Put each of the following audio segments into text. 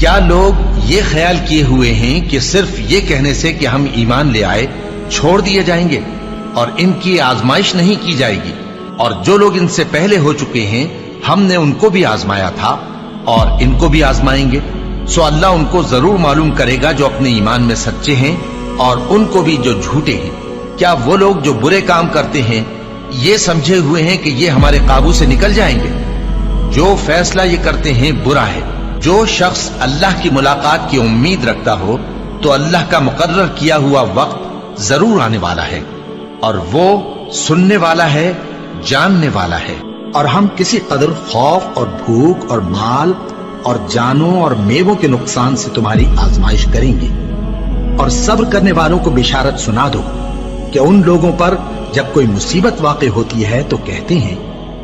کیا لوگ یہ خیال کیے ہوئے ہیں کہ صرف یہ کہنے سے کہ ہم ایمان لے آئے چھوڑ دیے جائیں گے اور ان کی آزمائش نہیں کی جائے گی؟ اور جو لوگ ان سے پہلے ہو چکے ہیں ہم نے ان کو بھی آزمایا تھا اور ان کو بھی آزمائیں گے، سو اللہ ان کو ضرور معلوم کرے گا جو اپنے ایمان میں سچے ہیں اور ان کو بھی جو جھوٹے ہیں۔ کیا وہ لوگ جو برے کام کرتے ہیں یہ سمجھے ہوئے ہیں کہ یہ ہمارے قابو سے نکل جائیں گے؟ جو فیصلہ یہ کرتے ہیں برا ہے۔ جو شخص اللہ کی ملاقات کی امید رکھتا ہو تو اللہ کا مقرر کیا ہوا وقت ضرور آنے والا ہے، اور وہ سننے والا ہے، جاننے والا ہے۔ اور ہم کسی قدر خوف اور بھوک اور مال اور جانوں اور میووں کے نقصان سے تمہاری آزمائش کریں گے، اور صبر کرنے والوں کو بشارت سنا دو کہ ان لوگوں پر جب کوئی مصیبت واقع ہوتی ہے تو کہتے ہیں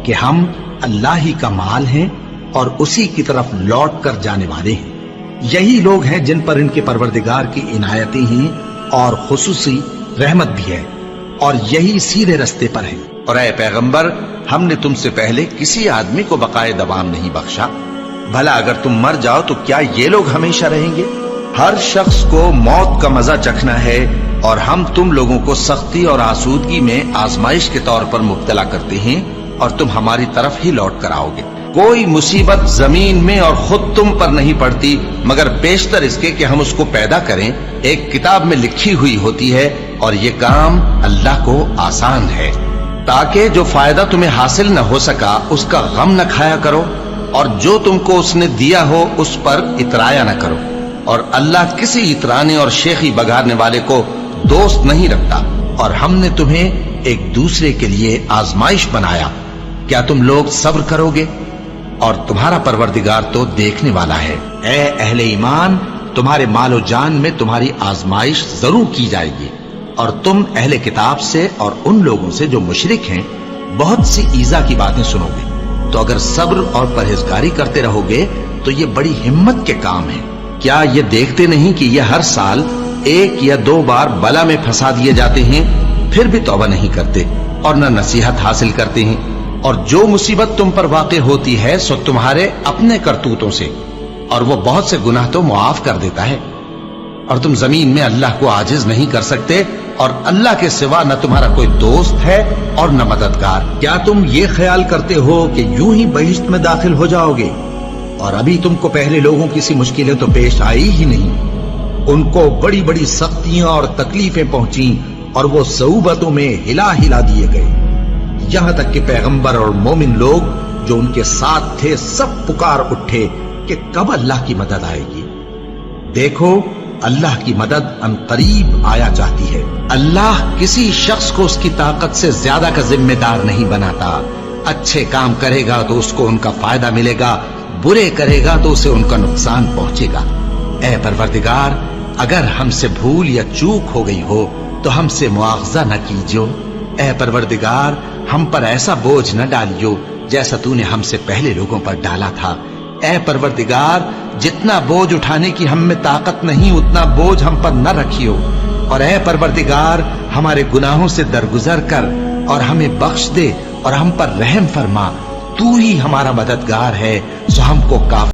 کہ ہم اللہ ہی کا مال ہیں اور اسی کی طرف لوٹ کر جانے والے ہیں۔ یہی لوگ ہیں جن پر ان کے پروردگار کی عنایتیں ہیں اور خصوصی رحمت بھی ہے، اور یہی سیدھے رستے پر ہیں۔ اور اے پیغمبر، ہم نے تم سے پہلے کسی آدمی کو بقائے دوام نہیں بخشا، بھلا اگر تم مر جاؤ تو کیا یہ لوگ ہمیشہ رہیں گے؟ ہر شخص کو موت کا مزہ چکھنا ہے، اور ہم تم لوگوں کو سختی اور آسودگی میں آزمائش کے طور پر مبتلا کرتے ہیں، اور تم ہماری طرف ہی لوٹ کر آؤ گے۔ کوئی مصیبت زمین میں اور خود تم پر نہیں پڑتی مگر بیشتر اس کے کہ ہم اس کو پیدا کریں ایک کتاب میں لکھی ہوئی ہوتی ہے، اور یہ کام اللہ کو آسان ہے، تاکہ جو فائدہ تمہیں حاصل نہ ہو سکا اس کا غم نہ کھایا کرو، اور جو تم کو اس نے دیا ہو اس پر اترایا نہ کرو۔ اور اللہ کسی اترانے اور شیخی بگاڑنے والے کو دوست نہیں رکھتا۔ اور ہم نے تمہیں ایک دوسرے کے لیے آزمائش بنایا، کیا تم لوگ صبر کرو گے؟ اور تمہارا پروردگار تو دیکھنے والا ہے۔ اے اہل ایمان، تمہارے مال و جان میں تمہاری آزمائش ضرور کی جائے گی، اور تم اہل کتاب سے اور ان لوگوں سے جو مشرک ہیں بہت سی ایذا کی باتیں سنو گے، تو اگر صبر اور پرہیزگاری کرتے رہو گے تو یہ بڑی ہمت کے کام ہے۔ کیا یہ دیکھتے نہیں کہ یہ ہر سال 1 یا 2 بار بلا میں پھنسا دیے جاتے ہیں، پھر بھی توبہ نہیں کرتے اور نہ نصیحت حاصل کرتے ہیں؟ اور جو مصیبت تم پر واقع ہوتی ہے سو تمہارے اپنے کرتوتوں سے، اور وہ بہت سے گناہ تو معاف کر دیتا ہے۔ اور تم زمین میں اللہ کو عاجز نہیں کر سکتے، اور اللہ کے سوا نہ تمہارا کوئی دوست ہے اور نہ مددگار۔ کیا تم یہ خیال کرتے ہو کہ یوں ہی بہشت میں داخل ہو جاؤ گے؟ اور ابھی تم کو پہلے لوگوں کی سی مشکلیں تو پیش آئی ہی نہیں۔ ان کو بڑی بڑی سختیاں اور تکلیفیں پہنچیں، اور وہ صعوبتوں میں ہلا ہلا دیے گئے، یہاں تک کہ پیغمبر اور مومن لوگ جو ان کے ساتھ تھے سب پکار اٹھے کہ کب اللہ کی مدد آئے گی۔ دیکھو، اللہ کی مدد ان قریب آیا جاتی ہے۔ اللہ کسی شخص کو اس کی طاقت سے زیادہ کا ذمہ دار نہیں بناتا۔ اچھے کام کرے گا تو اس کو ان کا فائدہ ملے گا، برے کرے گا تو اسے ان کا نقصان پہنچے گا۔ اے پروردگار، اگر ہم سے بھول یا چوک ہو گئی ہو تو ہم سے مواخذہ نہ کیجو۔ اے پروردگار، ہم پر ایسا بوجھ نہ ڈالیو جیسا تو نے ہم سے پہلے لوگوں پر ڈالا تھا۔ اے پروردگار، جتنا بوجھ اٹھانے کی ہم میں طاقت نہیں اتنا بوجھ ہم پر نہ رکھیو، اور اے پروردگار ہمارے گناہوں سے درگزر کر اور ہمیں بخش دے اور ہم پر رحم فرما۔ تو ہی ہمارا مددگار ہے، سو ہم کو کافی